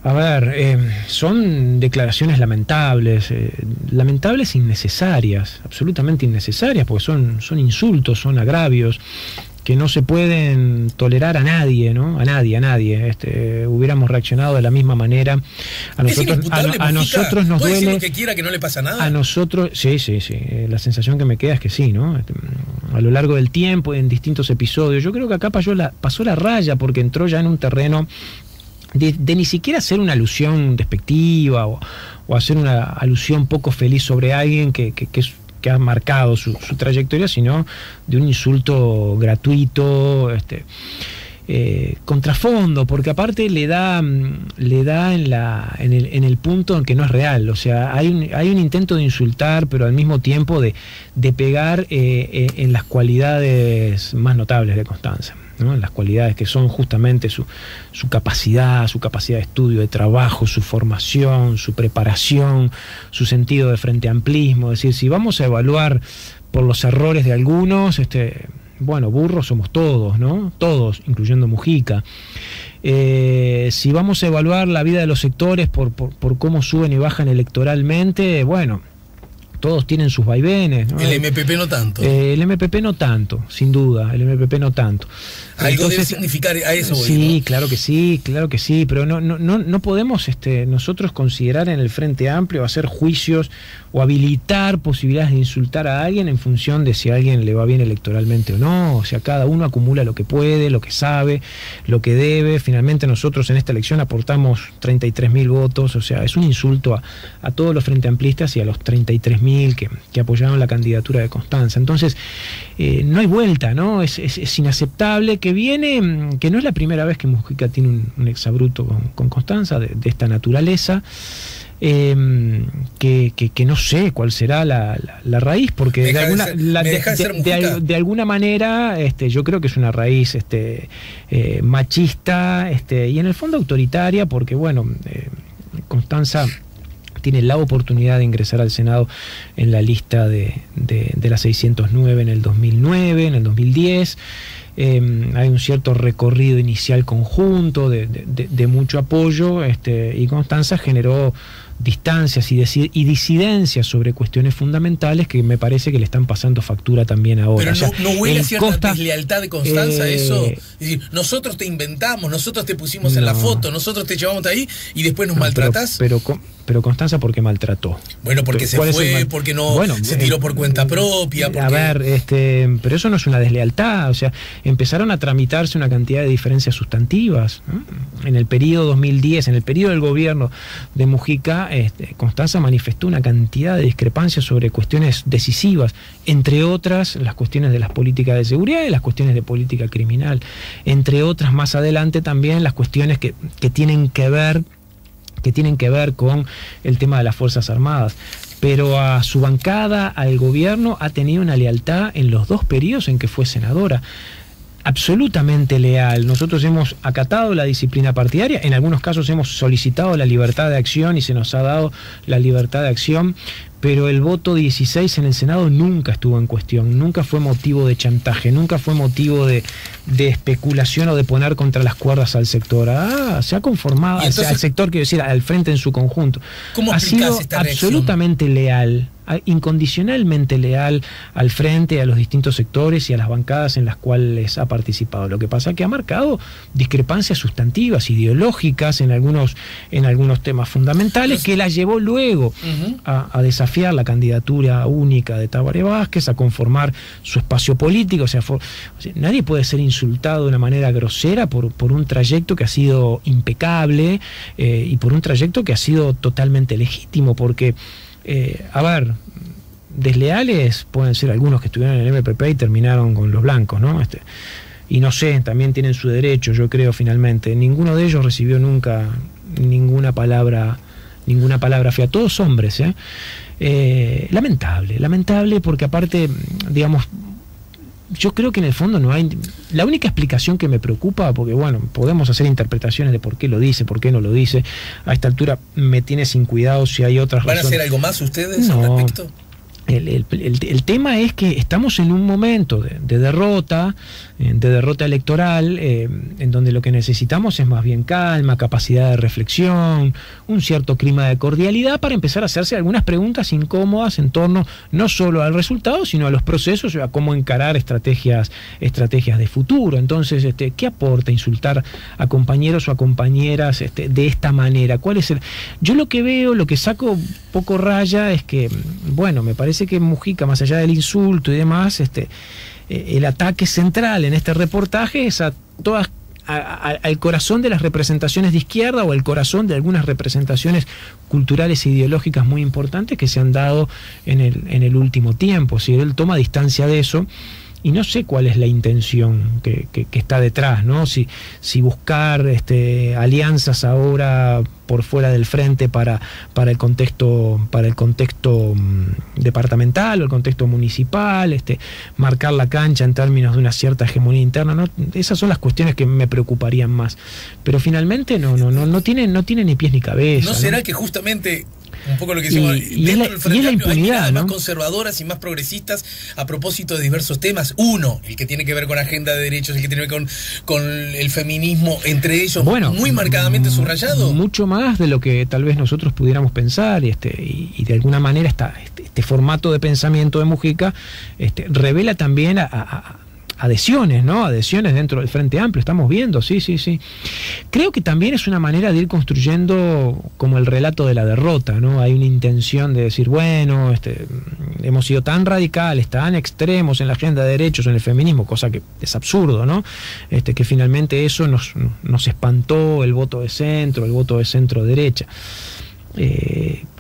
A ver, son declaraciones lamentables, innecesarias, absolutamente innecesarias, porque son insultos, son agravios que no se pueden tolerar a nadie, ¿no? A nadie. Hubiéramos reaccionado de la misma manera. A nosotros nos duele. Lo que quiera, que no le pasa nada. A nosotros, sí. La sensación que me queda es que sí, ¿no? A lo largo del tiempo, en distintos episodios. Yo creo que acá pasó la raya, porque entró ya en un terreno de ni siquiera hacer una alusión despectiva o hacer una alusión poco feliz sobre alguien que ha marcado su trayectoria, sino de un insulto gratuito, contrafondo, porque aparte le da en el punto en que no es real. O sea, hay un intento de insultar, pero al mismo tiempo de pegar en las cualidades más notables de Constanza, ¿no? Las cualidades que son justamente su capacidad de estudio, de trabajo, su formación, su preparación, su sentido de frente amplismo. Es decir, si vamos a evaluar por los errores de algunos, bueno, burros somos todos, ¿no? Todos, incluyendo Mujica. Si vamos a evaluar la vida de los sectores por cómo suben y bajan electoralmente, bueno, todos tienen sus vaivenes, ¿no? El MPP no tanto. El MPP no tanto, sin duda, el MPP no tanto. Algo debe significar a eso. Sí, ¿no? Claro que sí, pero no podemos nosotros considerar en el Frente Amplio hacer juicios o habilitar posibilidades de insultar a alguien en función de si a alguien le va bien electoralmente o no. O sea, cada uno acumula lo que puede, lo que sabe, lo que debe. Finalmente nosotros en esta elección aportamos 33.000 votos, o sea, es un insulto a todos los Frente Amplistas y a los 33.000 que apoyaron la candidatura de Constanza. Entonces, no hay vuelta, ¿no? Es inaceptable que no es la primera vez que Mujica tiene un exabrupto con Constanza de esta naturaleza, que no sé cuál será la raíz, porque de alguna manera yo creo que es una raíz machista y en el fondo autoritaria, porque bueno, Constanza tiene la oportunidad de ingresar al Senado en la lista de la 609 en el 2009, en el 2010. hay un cierto recorrido inicial conjunto de mucho apoyo, y Constanza generó distancias y disidencias sobre cuestiones fundamentales que me parece que le están pasando factura también ahora. Pero no huele a cierta deslealtad de Constanza eso. Es decir, nosotros te inventamos, nosotros te pusimos en la foto, nosotros te llevamos de ahí y después nos maltratás. Pero Constanza, ¿por qué maltrató? Bueno, porque se fue, porque no se tiró por cuenta propia. Porque... A ver, pero eso no es una deslealtad. O sea, empezaron a tramitarse una cantidad de diferencias sustantivas, ¿no? En el periodo 2010, en el periodo del gobierno de Mujica, Constanza manifestó una cantidad de discrepancias sobre cuestiones decisivas, entre otras las cuestiones de las políticas de seguridad y las cuestiones de política criminal, entre otras más adelante también las cuestiones que tienen que ver con el tema de las Fuerzas Armadas. Pero a su bancada, al gobierno, ha tenido una lealtad en los 2 periodos en que fue senadora. Absolutamente leal. Nosotros hemos acatado la disciplina partidaria, en algunos casos hemos solicitado la libertad de acción y se nos ha dado la libertad de acción, pero el voto 16 en el Senado nunca estuvo en cuestión, nunca fue motivo de chantaje, nunca fue motivo de especulación o de poner contra las cuerdas al sector. Se ha conformado, entonces, al sector, quiero decir, al frente en su conjunto. ¿Cómo ha sido absolutamente leal, incondicionalmente leal al frente, a los distintos sectores y a las bancadas en las cuales ha participado. Lo que pasa es que ha marcado discrepancias sustantivas, ideológicas en algunos temas fundamentales, que la llevó luego a desafiar la candidatura única de Tabaré Vázquez, a conformar su espacio político. O sea, nadie puede ser insultado de una manera grosera por un trayecto que ha sido impecable, y por un trayecto que ha sido totalmente legítimo, porque a ver, desleales pueden ser algunos que estuvieron en el MPP y terminaron con los blancos, ¿no? Y no sé, también tienen su derecho, yo creo, finalmente. Ninguno de ellos recibió nunca ninguna palabra fea, todos hombres, lamentable, porque aparte, digamos, yo creo que en el fondo no hay... La única explicación que me preocupa, porque bueno, podemos hacer interpretaciones de por qué lo dice, por qué no lo dice. A esta altura me tiene sin cuidado si hay otras razones. ¿Van a hacer algo más ustedes al respecto? El tema es que estamos en un momento de derrota electoral, en donde lo que necesitamos es más bien calma, capacidad de reflexión, un cierto clima de cordialidad para empezar a hacerse algunas preguntas incómodas en torno no solo al resultado, sino a los procesos y a cómo encarar estrategias de futuro. Entonces, ¿qué aporta insultar a compañeros o a compañeras de esta manera? Yo lo que veo, lo que saco poco raya es que, bueno, me parece que Mujica, más allá del insulto y demás, el ataque central en este reportaje es al corazón de las representaciones de izquierda o al corazón de algunas representaciones culturales e ideológicas muy importantes que se han dado en el último tiempo. Si él toma distancia de eso, y no sé cuál es la intención que está detrás, ¿no? Si buscar alianzas ahora por fuera del frente para el contexto departamental o el contexto municipal, marcar la cancha en términos de una cierta hegemonía interna, ¿no? Esas son las cuestiones que me preocuparían más. Pero finalmente no tiene ni pies ni cabeza. ¿No será que justamente un poco lo que decimos, dentro del Frente Amplio hay miradas más conservadoras y más progresistas a propósito de diversos temas? Uno, el que tiene que ver con agenda de derechos, el que tiene que ver con el feminismo, entre ellos, bueno, muy marcadamente subrayado. Mucho más de lo que tal vez nosotros pudiéramos pensar, y de alguna manera este formato de pensamiento de Mujica revela también adhesiones, ¿no? Adhesiones dentro del Frente Amplio, estamos viendo, sí. Creo que también es una manera de ir construyendo como el relato de la derrota, ¿no? Hay una intención de decir, bueno, hemos sido tan radicales, tan extremos en la agenda de derechos, en el feminismo, cosa que es absurdo, ¿no? Que finalmente eso nos espantó el voto de centro-derecha.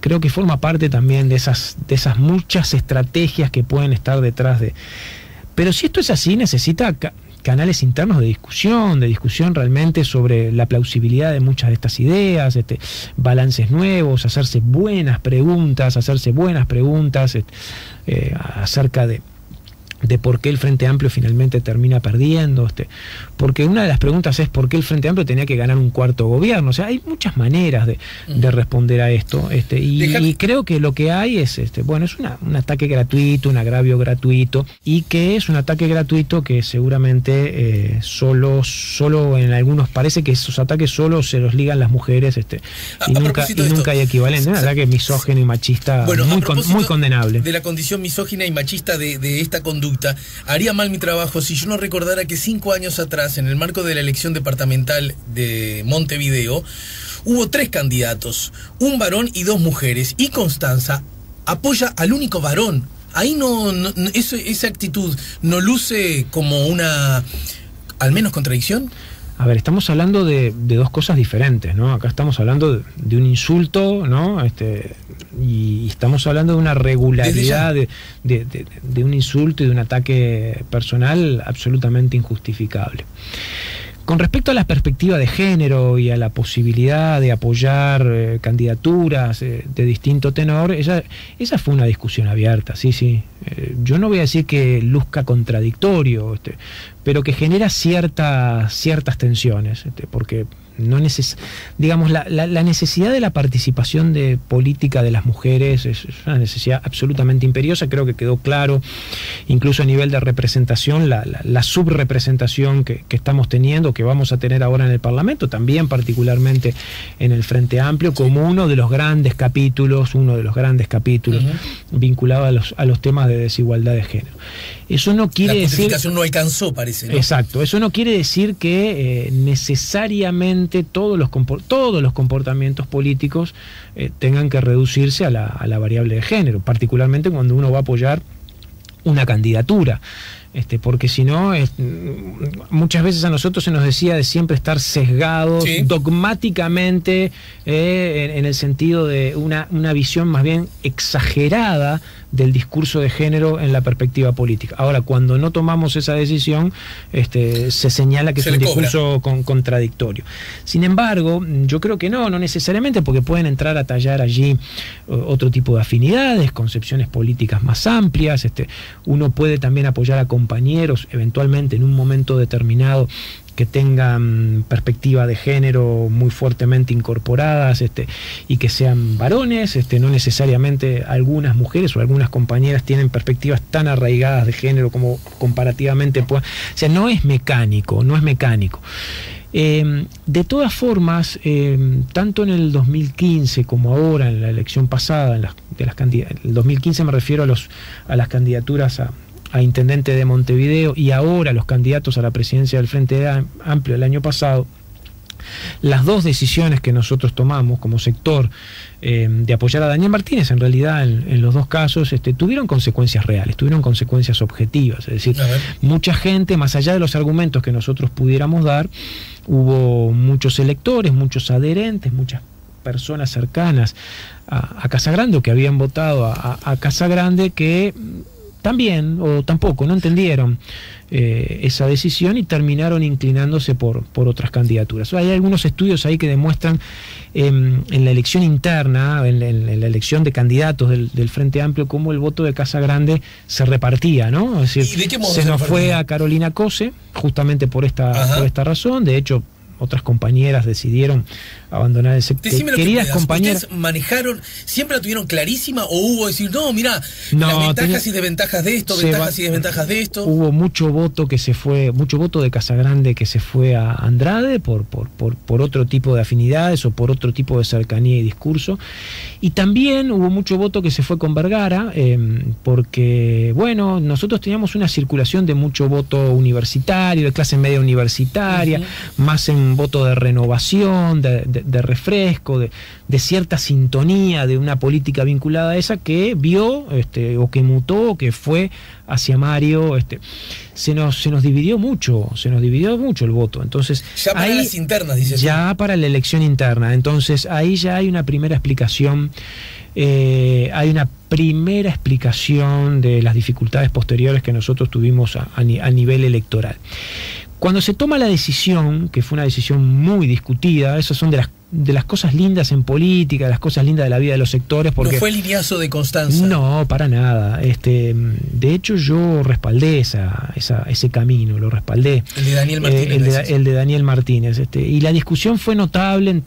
Creo que forma parte también de esas muchas estrategias que pueden estar detrás de... Pero si esto es así, necesita canales internos de discusión realmente sobre la plausibilidad de muchas de estas ideas, balances nuevos, hacerse buenas preguntas acerca de de por qué el Frente Amplio finalmente termina perdiendo, porque una de las preguntas es por qué el Frente Amplio tenía que ganar un cuarto gobierno. O sea, hay muchas maneras de responder a esto, y creo que lo que hay es, bueno, es un ataque gratuito, un agravio gratuito, y que es un ataque gratuito que seguramente solo en algunos parece que esos ataques solo se los ligan las mujeres, y nunca hay equivalente. Un ataque misógino y machista, bueno, muy condenable. De la condición misógina y machista de esta conducta, haría mal mi trabajo si yo no recordara que 5 años atrás, en el marco de la elección departamental de Montevideo, hubo 3 candidatos, un varón y 2 mujeres, y Constanza apoya al único varón. Ahí esa actitud no luce como una, al menos, contradicción. A ver, estamos hablando de dos cosas diferentes, ¿no? Acá estamos hablando de un insulto, ¿no? Y estamos hablando de una regularidad de un insulto y de un ataque personal absolutamente injustificable. Con respecto a la perspectiva de género y a la posibilidad de apoyar candidaturas de distinto tenor, esa fue una discusión abierta, sí. Yo no voy a decir que luzca contradictorio, pero que genera ciertas tensiones, porque digamos, la necesidad de la participación de política de las mujeres es una necesidad absolutamente imperiosa. Creo que quedó claro, incluso a nivel de representación, la subrepresentación que estamos teniendo, que vamos a tener ahora en el Parlamento, también particularmente en el Frente Amplio, como uno de los grandes capítulos vinculado a los temas de desigualdad de género. Eso no quiere decir... La justificación no alcanzó, parece, ¿no? Exacto, eso no quiere decir que necesariamente todos los comportamientos políticos tengan que reducirse a la variable de género, particularmente cuando uno va a apoyar una candidatura. Porque si no, muchas veces a nosotros se nos decía de siempre estar sesgados, sí, dogmáticamente, en el sentido de una visión más bien exagerada del discurso de género en la perspectiva política. Ahora, cuando no tomamos esa decisión, se señala que es un discurso contradictorio. Sin embargo, yo creo que no necesariamente, porque pueden entrar a tallar allí otro tipo de afinidades, concepciones políticas más amplias. Uno puede también apoyar a compañeros, eventualmente en un momento determinado, que tengan perspectiva de género muy fuertemente incorporadas, y que sean varones. No necesariamente algunas mujeres o algunas compañeras tienen perspectivas tan arraigadas de género como comparativamente o sea, no es mecánico. De todas formas, tanto en el 2015 como ahora en la elección pasada, el 2015 me refiero a las candidaturas a intendente de Montevideo, y ahora los candidatos a la presidencia del Frente Amplio el año pasado, las dos decisiones que nosotros tomamos como sector de apoyar a Daniel Martínez, en realidad en los dos casos tuvieron consecuencias reales, tuvieron consecuencias objetivas. Es decir, mucha gente, más allá de los argumentos que nosotros pudiéramos dar, hubo muchos electores, muchos adherentes, muchas personas cercanas a Casagrande, o que habían votado a Casagrande, que también o tampoco no entendieron esa decisión y terminaron inclinándose por otras candidaturas. Hay algunos estudios ahí que demuestran en la elección interna, en la elección de candidatos del Frente Amplio, cómo el voto de Casagrande se repartía, ¿no? Es decir, se nos fue a Carolina Cose justamente por esta razón. De hecho, otras compañeras decidieron abandonar el sector. Queridas compañeras, ¿manejaron, siempre la tuvieron clarísima, o hubo decir, no, mira, las ventajas y desventajas de esto, ventajas y desventajas de esto? Hubo mucho voto de Casagrande que se fue a Andrade por otro tipo de afinidades o por otro tipo de cercanía y discurso, y también hubo mucho voto que se fue con Vergara, porque, bueno, nosotros teníamos una circulación de mucho voto universitario, de clase media universitaria, más en voto de renovación, de refresco, de cierta sintonía de una política vinculada a esa, que vio o que mutó, o que fue hacia Mario. Se nos dividió mucho el voto. Entonces, ya para las internas, dices. Ya para la elección interna. Entonces ahí ya hay una primera explicación. Hay una primera explicación de las dificultades posteriores que nosotros tuvimos a nivel electoral. Cuando se toma la decisión, que fue una decisión muy discutida, esas son de las cosas lindas en política, de las cosas lindas de la vida de los sectores. Porque no fue el lineazo de Constanza. No, para nada. De hecho, yo respaldé ese camino, lo respaldé. El de Daniel Martínez. El de Daniel Martínez. Y la discusión fue notable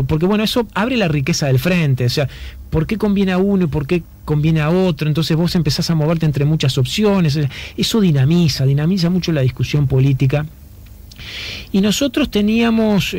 porque, bueno, eso abre la riqueza del frente. O sea, ¿por qué conviene a uno y por qué conviene a otro? Entonces vos empezás a moverte entre muchas opciones. Eso dinamiza mucho la discusión política. Y nosotros teníamos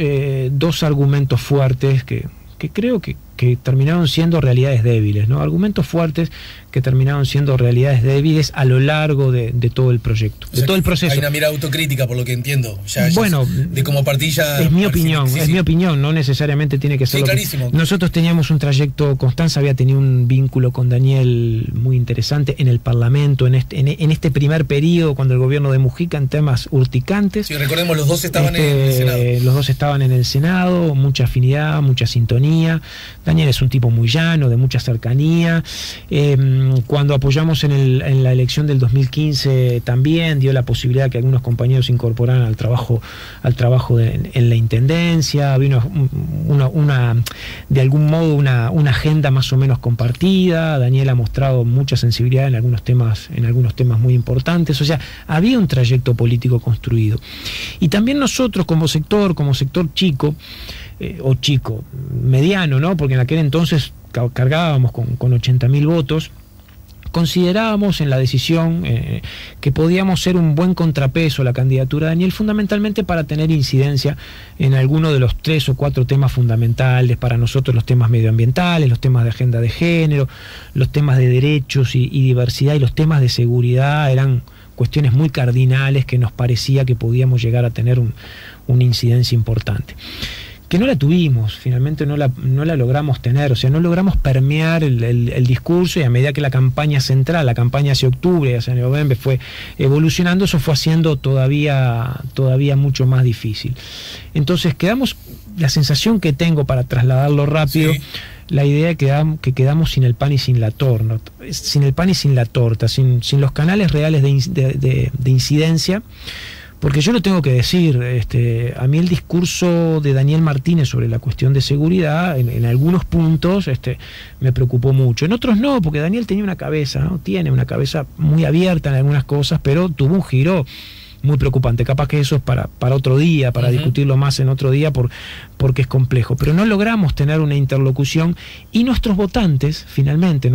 dos argumentos fuertes que creo que terminaron siendo realidades débiles, ¿no? Argumentos fuertes que terminaron siendo realidades débiles a lo largo de todo el proyecto, o sea, todo el proceso. Hay una mirada autocrítica, por lo que entiendo. Bueno, de como partilla. Es mi opinión, mi opinión, no necesariamente tiene que ser. Sí, clarísimo. Nosotros teníamos un trayecto, Constanza había tenido un vínculo con Daniel muy interesante en el Parlamento, en este primer periodo, cuando el gobierno de Mujica, en temas urticantes. Sí, recordemos, los dos estaban en el Senado. Los dos estaban en el Senado, mucha afinidad, mucha sintonía. Daniel es un tipo muy llano, de mucha cercanía. Cuando apoyamos en la elección del 2015 también dio la posibilidad que algunos compañeros se incorporaran al trabajo en la intendencia. Había de algún modo una agenda más o menos compartida. Daniel ha mostrado mucha sensibilidad en algunos temas muy importantes. O sea, había un trayecto político construido. Y también nosotros como sector chico, o chico, mediano, ¿no? Porque en aquel entonces cargábamos con 80.000 votos, considerábamos en la decisión que podíamos ser un buen contrapeso a la candidatura de Daniel, fundamentalmente para tener incidencia en alguno de los 3 o 4 temas fundamentales para nosotros: los temas medioambientales, los temas de agenda de género, los temas de derechos y diversidad, y los temas de seguridad. Eran cuestiones muy cardinales que nos parecía que podíamos llegar a tener una incidencia importante, que no la tuvimos, finalmente no la logramos tener. O sea, no logramos permear el discurso, y a medida que la campaña central, la campaña hacia octubre, hacia noviembre, fue evolucionando, eso fue haciendo todavía mucho más difícil. Entonces la sensación que tengo, para trasladarlo rápido, sí, la idea que quedamos sin el pan y sin la torta, sin los canales reales de incidencia. Porque yo lo tengo que decir, a mí el discurso de Daniel Martínez sobre la cuestión de seguridad, en algunos puntos, me preocupó mucho. En otros no, porque Daniel tenía una cabeza, ¿no? Tiene una cabeza muy abierta en algunas cosas, pero tuvo un giro muy preocupante. Capaz que eso es para otro día, para discutirlo más en otro día, porque es complejo. Pero no logramos tener una interlocución, y nuestros votantes, finalmente,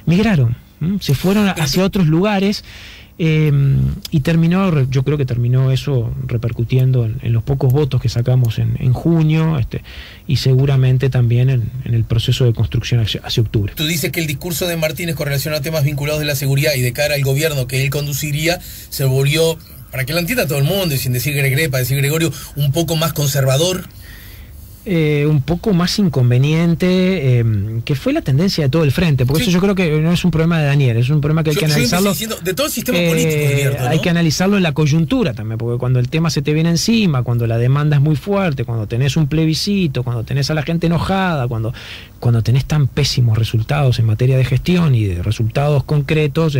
migraron, se fueron hacia otros lugares. Y yo creo que terminó eso repercutiendo en los pocos votos que sacamos en junio, y seguramente también en el proceso de construcción hacia octubre. Tú dices que el discurso de Martínez con relación a temas vinculados de la seguridad y de cara al gobierno que él conduciría se volvió, para que lo entienda todo el mundo y sin decir Gregrepa, decir Gregorio, un poco más conservador. Un poco más inconveniente, que fue la tendencia de todo el frente, porque sí, eso yo creo que no es un problema de Daniel, es un problema que hay que analizarlo de todo el sistema político abierto, ¿no? Hay que analizarlo en la coyuntura también, porque cuando el tema se te viene encima, cuando la demanda es muy fuerte, cuando tenés un plebiscito, cuando tenés a la gente enojada, cuando tenés tan pésimos resultados en materia de gestión y de resultados concretos,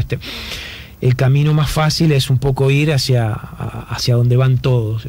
el camino más fácil es un poco ir hacia donde van todos.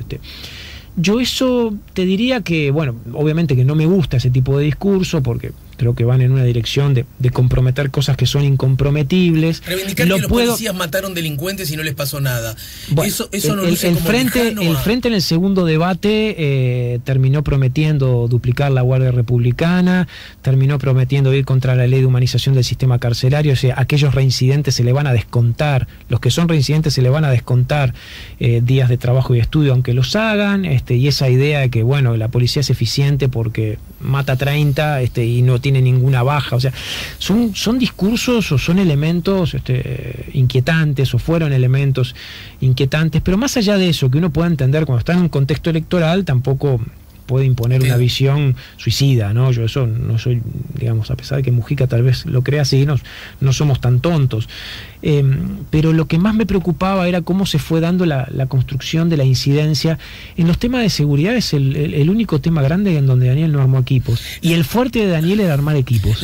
Yo eso te diría que, bueno, obviamente que no me gusta ese tipo de discurso, porque creo que van en una dirección de comprometer cosas que son incomprometibles. Reivindicar que los policías mataron delincuentes y no les pasó nada. Bueno, eso no luce como lejano. El frente en el segundo debate terminó prometiendo duplicar la Guardia Republicana, terminó prometiendo ir contra la ley de humanización del sistema carcelario. O sea, aquellos reincidentes se le van a descontar, los que son reincidentes se le van a descontar días de trabajo y estudio, aunque los hagan, y esa idea de que, bueno, la policía es eficiente porque mata 30 y no tiene ninguna baja. O sea, son discursos o son elementos inquietantes, o fueron elementos inquietantes, pero más allá de eso, que uno pueda entender cuando está en un contexto electoral, tampoco puede imponer una visión suicida, ¿no? Yo eso no soy, digamos, a pesar de que Mujica tal vez lo crea así, no somos tan tontos. Pero lo que más me preocupaba era cómo se fue dando la construcción de la incidencia. En los temas de seguridad es el único tema grande en donde Daniel no armó equipos. Y el fuerte de Daniel era armar equipos.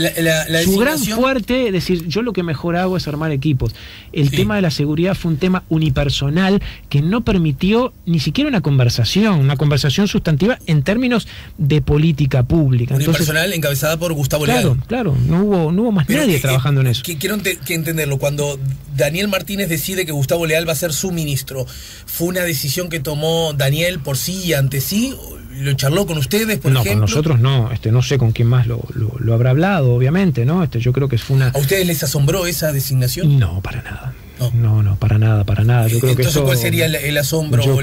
Su gran fuerte, es decir, yo lo que mejor hago es armar equipos. El tema de la seguridad fue un tema unipersonal que no permitió ni siquiera una conversación sustantiva en términos de política pública. Entonces, unipersonal encabezada por Gustavo Leal. Claro, no hubo más nadie trabajando en eso. Quiero que entenderlo. Cuando Daniel Martínez decide que Gustavo Leal va a ser su ministro, ¿fue una decisión que tomó Daniel por sí y ante sí? ¿Lo charló con ustedes, por ejemplo? No, con nosotros no. No sé con quién más lo habrá hablado, obviamente, ¿no? Yo creo que fue una... ¿A ustedes les asombró esa designación? No, para nada. No, para nada. Yo creo que eso, ¿cuál sería el asombro? Yo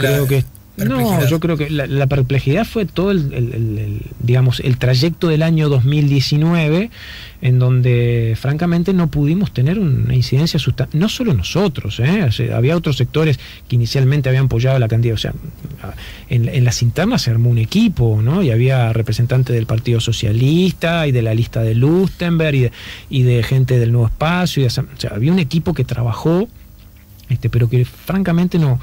creo que la perplejidad fue todo digamos, el trayecto del año 2019, en donde francamente no pudimos tener una incidencia sustancial, no solo nosotros, había otros sectores que inicialmente habían apoyado la candidatura, en las internas se armó un equipo, ¿no? Y había representantes del Partido Socialista y de la lista de Lustenberg y de gente del Nuevo Espacio, había un equipo que trabajó, pero que francamente no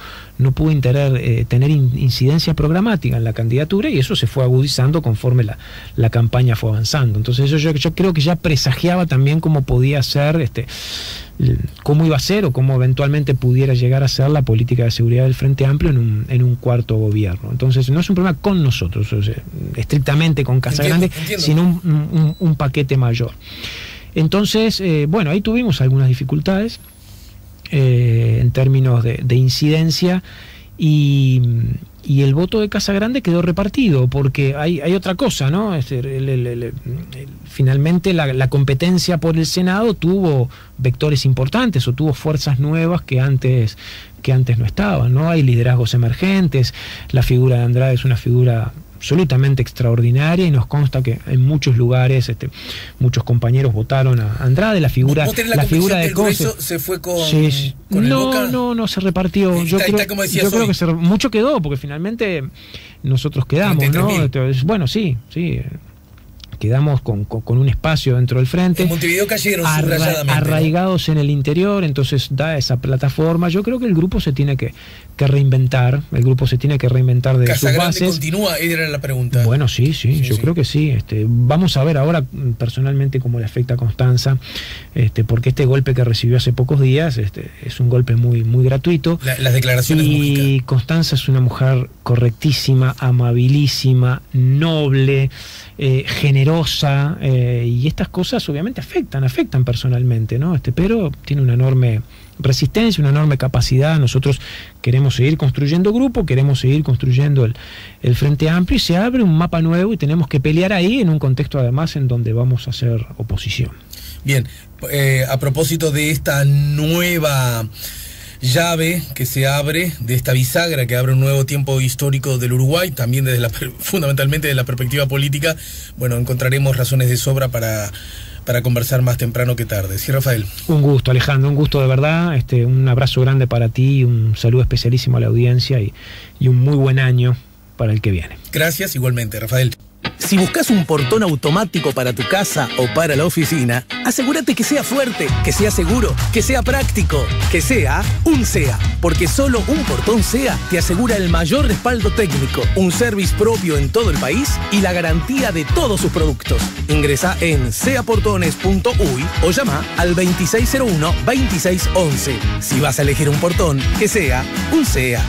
pudo tener incidencia programática en la candidatura, y eso se fue agudizando conforme la campaña fue avanzando. Entonces yo creo que ya presagiaba también cómo podía ser, cómo iba a ser o cómo eventualmente pudiera llegar a ser la política de seguridad del Frente Amplio en un cuarto gobierno. Entonces no es un problema con nosotros, estrictamente con Casagrande, sino un paquete mayor. Entonces, ahí tuvimos algunas dificultades en términos de incidencia, y el voto de Casagrande quedó repartido, porque hay otra cosa, ¿no? Finalmente la competencia por el Senado tuvo vectores importantes, o tuvo fuerzas nuevas que antes no estaban, ¿no? Hay liderazgos emergentes, la figura de Andrade es una figura absolutamente extraordinaria, y nos consta que en muchos lugares muchos compañeros votaron a Andrade. La figura de Conce se fue con el Boca. No se repartió. Yo creo que mucho quedó, porque finalmente nosotros quedamos, ¿no? Entonces, bueno, sí. Quedamos con un espacio dentro del frente. En Montevideo cayeron subrayadamente, arraigados, ¿no?, en el interior, entonces da esa plataforma. Yo creo que el grupo se tiene que reinventar, de sus bases. ¿Continúa? Era la pregunta. Bueno, sí, yo creo que sí. Vamos a ver ahora personalmente cómo le afecta a Constanza, porque este golpe que recibió hace pocos días es un golpe muy, muy gratuito. Las declaraciones y Constanza es una mujer correctísima, amabilísima, noble, generosa, y estas cosas obviamente afectan personalmente, ¿no? Pero tiene una enorme resistencia, una enorme capacidad. Nosotros queremos seguir construyendo grupo, queremos seguir construyendo el Frente Amplio, y se abre un mapa nuevo y tenemos que pelear ahí, en un contexto además en donde vamos a hacer oposición. Bien, a propósito de esta nueva llave que se abre, de esta bisagra que abre un nuevo tiempo histórico del Uruguay, también fundamentalmente desde la perspectiva política, encontraremos razones de sobra para conversar más temprano que tarde. ¿Sí, Rafael? Un gusto, Alejandro, un gusto de verdad. Un abrazo grande para ti, un saludo especialísimo a la audiencia, y un muy buen año para el que viene. Gracias, igualmente, Rafael. Si buscas un portón automático para tu casa o para la oficina, asegúrate que sea fuerte, que sea seguro, que sea práctico, que sea un SEA. Porque solo un portón SEA te asegura el mayor respaldo técnico, un service propio en todo el país y la garantía de todos sus productos. Ingresa en seaportones.uy o llama al 2601-2611. Si vas a elegir un portón, que sea un SEA.